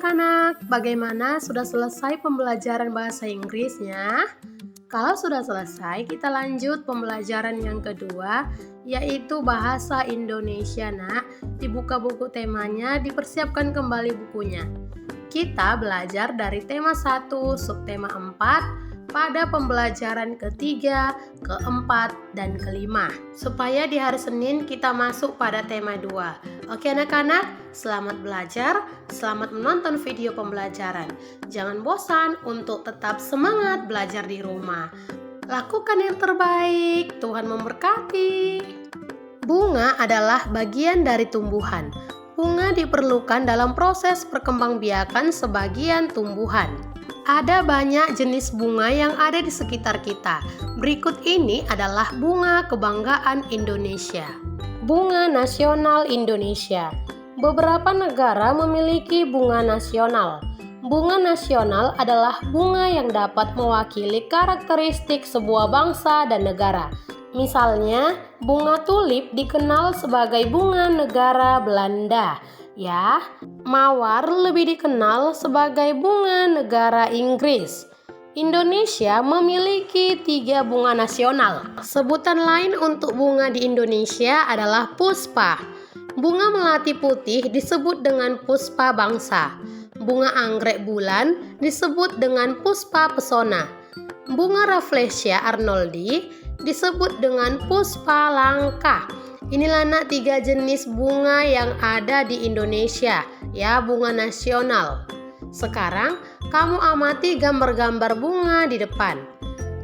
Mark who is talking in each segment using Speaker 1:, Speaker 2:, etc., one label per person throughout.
Speaker 1: anak-anak, bagaimana sudah selesai pembelajaran bahasa Inggrisnya? Kalau sudah selesai, kita lanjut pembelajaran yang kedua, yaitu bahasa Indonesia. Dibuka buku temanya, dipersiapkan kembali bukunya. Kita belajar dari tema 1, subtema 4, pada pembelajaran ketiga, keempat, dan kelima. Supaya di hari Senin kita masuk pada tema 2. Oke anak-anak, selamat belajar, selamat menonton video pembelajaran. Jangan bosan untuk tetap semangat belajar di rumah. Lakukan yang terbaik, Tuhan memberkati. Bunga adalah bagian dari tumbuhan. Bunga diperlukan dalam proses perkembangbiakan sebagian tumbuhan. Ada banyak jenis bunga yang ada di sekitar kita. Berikut ini adalah bunga kebanggaan Indonesia. Bunga nasional Indonesia. Beberapa negara memiliki bunga nasional. Bunga nasional adalah bunga yang dapat mewakili karakteristik sebuah bangsa dan negara. Misalnya, bunga tulip dikenal sebagai bunga negara Belanda. Mawar lebih dikenal sebagai bunga negara Inggris. Indonesia memiliki 3 bunga nasional. Sebutan lain untuk bunga di Indonesia adalah puspa. Bunga melati putih disebut dengan puspa bangsa. Bunga anggrek bulan disebut dengan puspa pesona. Bunga Rafflesia arnoldi disebut dengan puspa langka. Inilah 3 jenis bunga yang ada di Indonesia, bunga nasional. Sekarang, kamu amati gambar-gambar bunga di depan.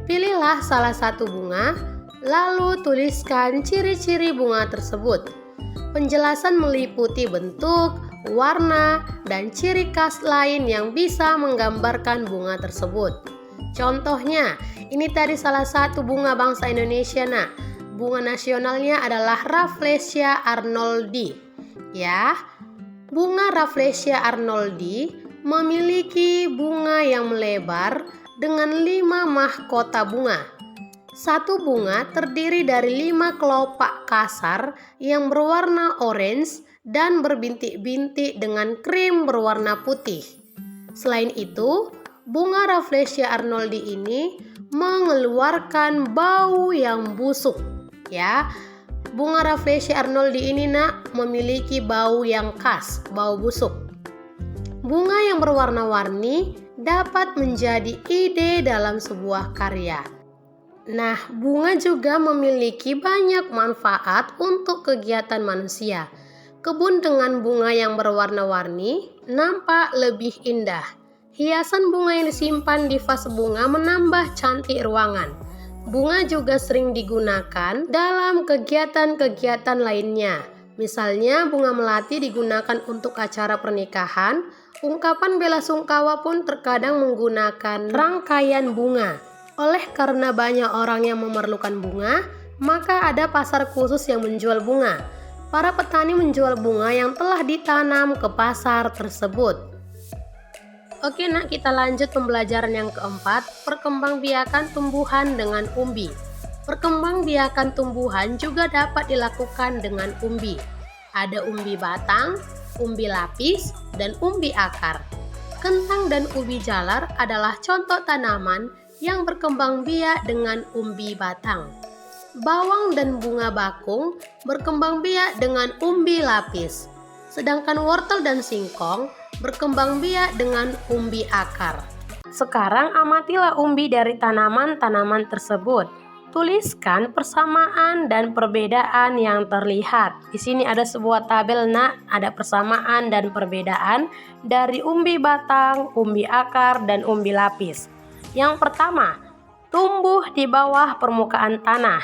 Speaker 1: Pilihlah salah satu bunga, lalu tuliskan ciri-ciri bunga tersebut. Penjelasan meliputi bentuk, warna, dan ciri khas lain yang bisa menggambarkan bunga tersebut. Contohnya, ini tadi salah satu bunga bangsa Indonesia, Bunga nasionalnya adalah Rafflesia arnoldi. Bunga Rafflesia arnoldi memiliki bunga yang melebar dengan 5 mahkota bunga. Satu bunga terdiri dari 5 kelopak kasar yang berwarna orange dan berbintik-bintik dengan krim berwarna putih. Selain itu, bunga Rafflesia arnoldi ini mengeluarkan bau yang busuk. Bunga Rafflesia arnoldi ini memiliki bau yang khas, bau busuk. Bunga yang berwarna-warni dapat menjadi ide dalam sebuah karya. Bunga juga memiliki banyak manfaat untuk kegiatan manusia. Kebun dengan bunga yang berwarna-warni nampak lebih indah. Hiasan bunga yang disimpan di vas bunga menambah cantik ruangan. Bunga juga sering digunakan dalam kegiatan-kegiatan lainnya. Misalnya, bunga melati digunakan untuk acara pernikahan. Ungkapan bela sungkawa pun terkadang menggunakan rangkaian bunga. Oleh karena banyak orang yang memerlukan bunga, maka ada pasar khusus yang menjual bunga. Para petani menjual bunga yang telah ditanam ke pasar tersebut. Oke kita lanjut pembelajaran yang keempat, perkembangbiakan tumbuhan dengan umbi. Perkembangbiakan tumbuhan juga dapat dilakukan dengan umbi. Ada umbi batang, umbi lapis, dan umbi akar. Kentang dan ubi jalar adalah contoh tanaman yang berkembang biak dengan umbi batang. Bawang dan bunga bakung berkembang biak dengan umbi lapis. Sedangkan wortel dan singkong berkembang biak dengan umbi akar. Sekarang amatilah umbi dari tanaman-tanaman tersebut. Tuliskan persamaan dan perbedaan yang terlihat. Di sini ada sebuah tabel, ada persamaan dan perbedaan dari umbi batang, umbi akar, dan umbi lapis. Yang pertama, tumbuh di bawah permukaan tanah.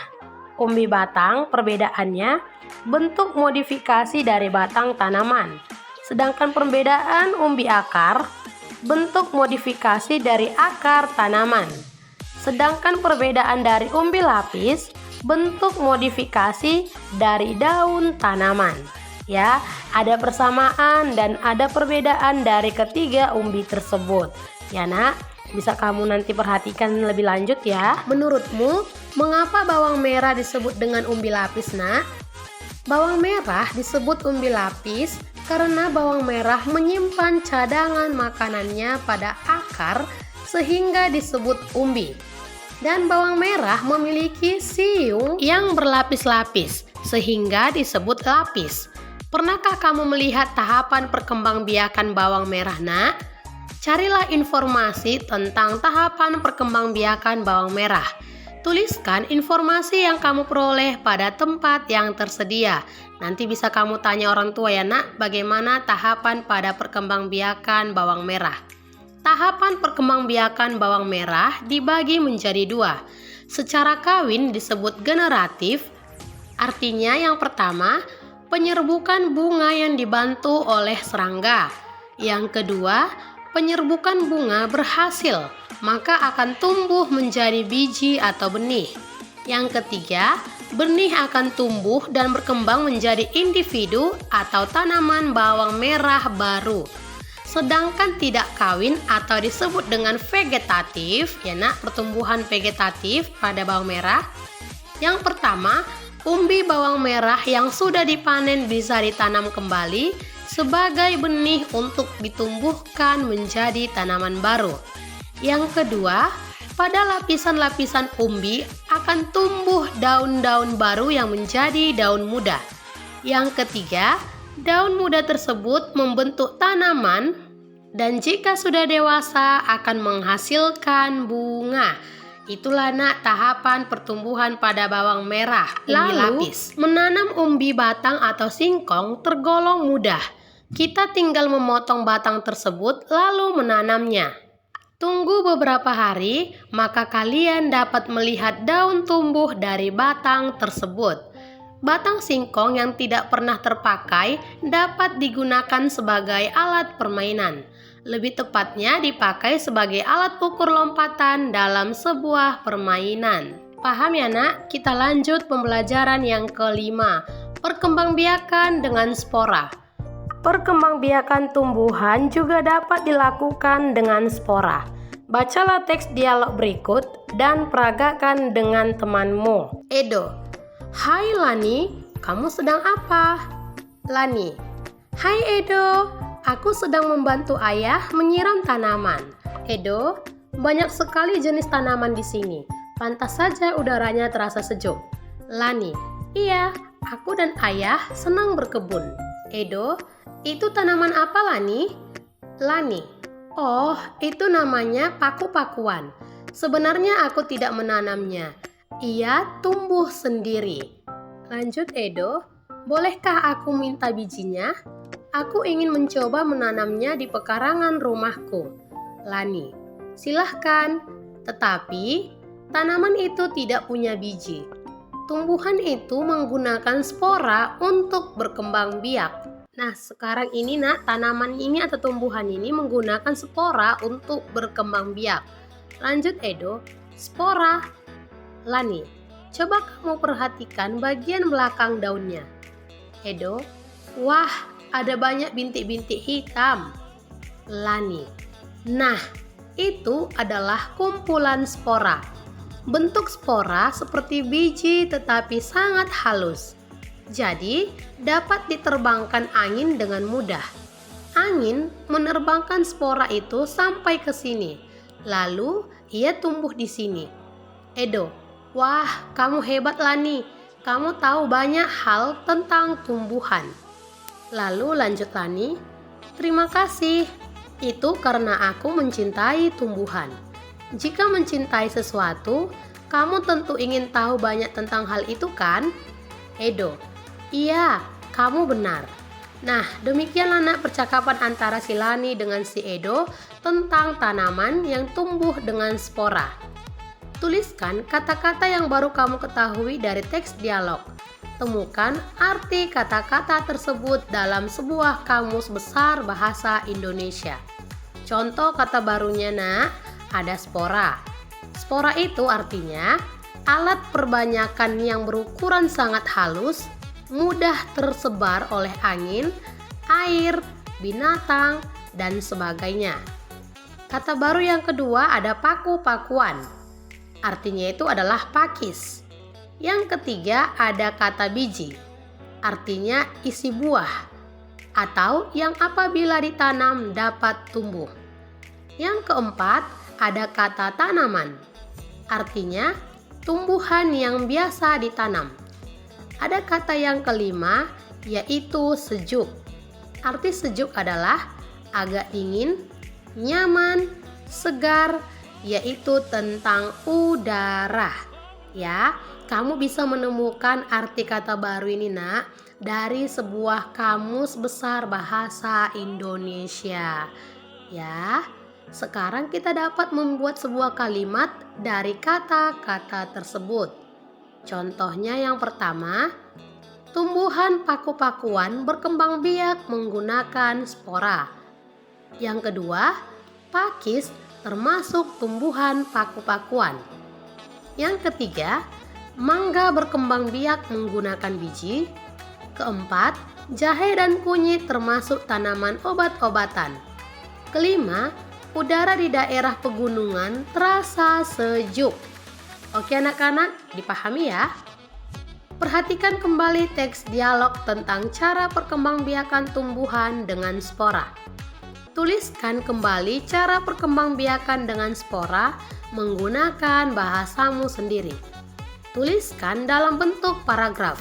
Speaker 1: Umbi batang perbedaannya bentuk modifikasi dari batang tanaman. Sedangkan perbedaan umbi akar, bentuk modifikasi dari akar tanaman. Sedangkan perbedaan dari umbi lapis, bentuk modifikasi dari daun tanaman. Ada persamaan dan ada perbedaan dari ketiga umbi tersebut. Bisa kamu nanti perhatikan lebih lanjut Menurutmu, mengapa bawang merah disebut dengan umbi lapis, Bawang merah disebut umbi lapis karena bawang merah menyimpan cadangan makanannya pada akar sehingga disebut umbi. Dan bawang merah memiliki siung yang berlapis-lapis sehingga disebut lapis. Pernahkah kamu melihat tahapan perkembangbiakan bawang merah, Nak? Carilah informasi tentang tahapan perkembangbiakan bawang merah. Tuliskan informasi yang kamu peroleh pada tempat yang tersedia. Nanti bisa kamu tanya orang tua ya, Nak, bagaimana tahapan pada perkembangbiakan bawang merah. Tahapan perkembangbiakan bawang merah dibagi menjadi dua. Secara kawin disebut generatif, artinya yang pertama, penyerbukan bunga yang dibantu oleh serangga. Yang kedua, penyerbukan bunga berhasil, maka akan tumbuh menjadi biji atau benih. Yang ketiga, benih akan tumbuh dan berkembang menjadi individu atau tanaman bawang merah baru. Sedangkan tidak kawin atau disebut dengan vegetatif, ya Nak, pertumbuhan vegetatif pada bawang merah. Yang pertama, umbi bawang merah yang sudah dipanen bisa ditanam kembali sebagai benih untuk ditumbuhkan menjadi tanaman baru. Yang kedua, pada lapisan-lapisan umbi akan tumbuh daun-daun baru yang menjadi daun muda. Yang ketiga, daun muda tersebut membentuk tanaman dan jika sudah dewasa akan menghasilkan bunga. Itulah, Nak, tahapan pertumbuhan pada bawang merah. Lalu, menanam umbi batang atau singkong tergolong mudah. Kita tinggal memotong batang tersebut lalu menanamnya. Tunggu beberapa hari, maka kalian dapat melihat daun tumbuh dari batang tersebut. Batang singkong yang tidak pernah terpakai dapat digunakan sebagai alat permainan. Lebih tepatnya dipakai sebagai alat ukur lompatan dalam sebuah permainan. Paham ya, Nak? Kita lanjut pembelajaran yang kelima, perkembangbiakan dengan spora. Perkembangbiakan tumbuhan juga dapat dilakukan dengan spora. Bacalah teks dialog berikut dan peragakan dengan temanmu. Edo: Hai Lani, kamu sedang apa? Lani: Hai Edo, aku sedang membantu ayah menyiram tanaman. Edo: Banyak sekali jenis tanaman di sini. Pantas saja udaranya terasa sejuk. Lani: Iya, aku dan ayah senang berkebun. Edo: Itu tanaman apa, Lani? Lani: Oh, itu namanya paku-pakuan. Sebenarnya aku tidak menanamnya. Ia tumbuh sendiri. Lanjut Edo: Bolehkah aku minta bijinya? Aku ingin mencoba menanamnya di pekarangan rumahku. Lani: Silahkan, tetapi tanaman itu tidak punya biji. Tumbuhan itu menggunakan spora untuk berkembang biak. Nah, sekarang ini, Nak, tanaman ini atau tumbuhan ini menggunakan spora untuk berkembang biak. Lanjut Edo: Spora. Lani: Coba kamu perhatikan bagian belakang daunnya. Edo: Wah, ada banyak bintik-bintik hitam. Lani: Nah, itu adalah kumpulan spora. Bentuk spora seperti biji tetapi sangat halus. Jadi, dapat diterbangkan angin dengan mudah. Angin menerbangkan spora itu sampai ke sini. Lalu, ia tumbuh di sini. Edo: Wah, kamu hebat Lani. Kamu tahu banyak hal tentang tumbuhan. Lalu lanjut Lani: Terima kasih. Itu karena aku mencintai tumbuhan. Jika mencintai sesuatu, kamu tentu ingin tahu banyak tentang hal itu kan? Edo: Iya, kamu benar. Nah, demikianlah, Nak, percakapan antara si Lani dengan si Edo tentang tanaman yang tumbuh dengan spora. Tuliskan kata-kata yang baru kamu ketahui dari teks dialog. Temukan arti kata-kata tersebut dalam sebuah kamus besar bahasa Indonesia. Contoh kata barunya, Nak, ada spora. Spora itu artinya alat perbanyakan yang berukuran sangat halus, mudah tersebar oleh angin, air, binatang, dan sebagainya. Kata baru yang kedua ada paku-pakuan. Artinya itu adalah pakis. Yang ketiga ada kata biji. Artinya isi buah. atau yang apabila ditanam dapat tumbuh. Yang keempat, ada kata tanaman. Artinya, tumbuhan yang biasa ditanam. Ada kata yang kelima, yaitu sejuk. Arti sejuk adalah agak dingin, nyaman, segar, yaitu tentang udara. Ya, kamu bisa menemukan arti kata baru ini, Nak, dari sebuah kamus besar bahasa Indonesia. Ya, sekarang kita dapat membuat sebuah kalimat dari kata-kata tersebut. Contohnya yang pertama, tumbuhan paku-pakuan berkembang biak menggunakan spora. Yang kedua, pakis termasuk tumbuhan paku-pakuan. Yang ketiga, mangga berkembang biak menggunakan biji. Keempat, jahe dan kunyit termasuk tanaman obat-obatan. Kelima, udara di daerah pegunungan terasa sejuk. Oke anak-anak, dipahami ya? Perhatikan kembali teks dialog tentang cara perkembangbiakan tumbuhan dengan spora. Tuliskan kembali cara perkembangbiakan dengan spora menggunakan bahasamu sendiri. Tuliskan dalam bentuk paragraf.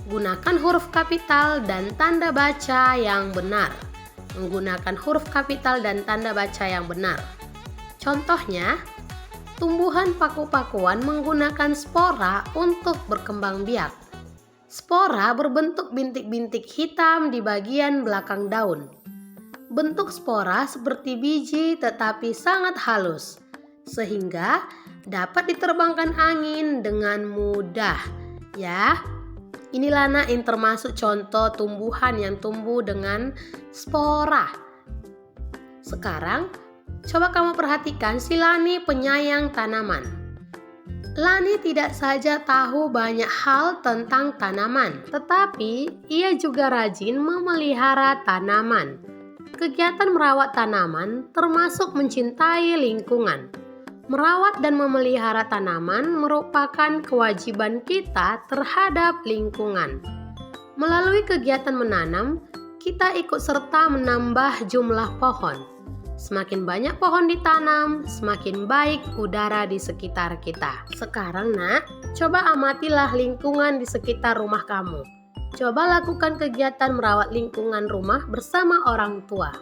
Speaker 1: Gunakan huruf kapital dan tanda baca yang benar. Menggunakan huruf kapital dan tanda baca yang benar. Contohnya, tumbuhan paku-pakuan menggunakan spora untuk berkembang biak. Spora berbentuk bintik-bintik hitam di bagian belakang daun. Bentuk spora seperti biji tetapi sangat halus, sehingga dapat diterbangkan angin dengan mudah. Ya, inilah Nak yang termasuk contoh tumbuhan yang tumbuh dengan spora. Sekarang, coba kamu perhatikan si Lani penyayang tanaman. Lani tidak saja tahu banyak hal tentang tanaman, tetapi ia juga rajin memelihara tanaman. Kegiatan merawat tanaman termasuk mencintai lingkungan. Merawat dan memelihara tanaman merupakan kewajiban kita terhadap lingkungan. Melalui kegiatan menanam, kita ikut serta menambah jumlah pohon. Semakin banyak pohon ditanam, semakin baik udara di sekitar kita. Sekarang Nak, coba amatilah lingkungan di sekitar rumah kamu. Coba lakukan kegiatan merawat lingkungan rumah bersama orang tua.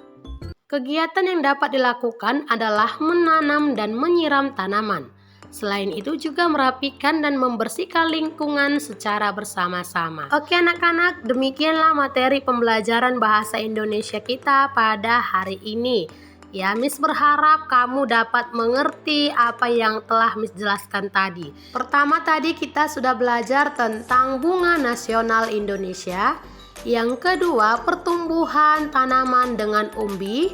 Speaker 1: Kegiatan yang dapat dilakukan adalah menanam dan menyiram tanaman. Selain itu juga merapikan dan membersihkan lingkungan secara bersama-sama. Oke anak-anak, demikianlah materi pembelajaran bahasa Indonesia kita pada hari ini. Ya, Miss berharap kamu dapat mengerti apa yang telah Miss jelaskan tadi. Pertama tadi kita sudah belajar tentang bunga nasional Indonesia. Yang kedua, pertumbuhan tanaman dengan umbi.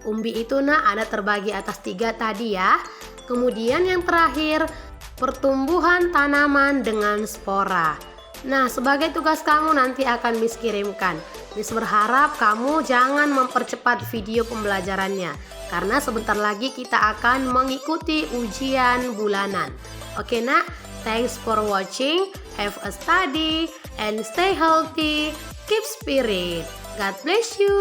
Speaker 1: Umbi itu Nak ada terbagi atas 3 tadi ya. Kemudian yang terakhir, pertumbuhan tanaman dengan spora. Nah, sebagai tugas kamu nanti akan Miss kirimkan. Miss berharap kamu jangan mempercepat video pembelajarannya, karena sebentar lagi kita akan mengikuti ujian bulanan. Oke Nak, thanks for watching, have a study, and stay healthy, keep spirit. God bless you.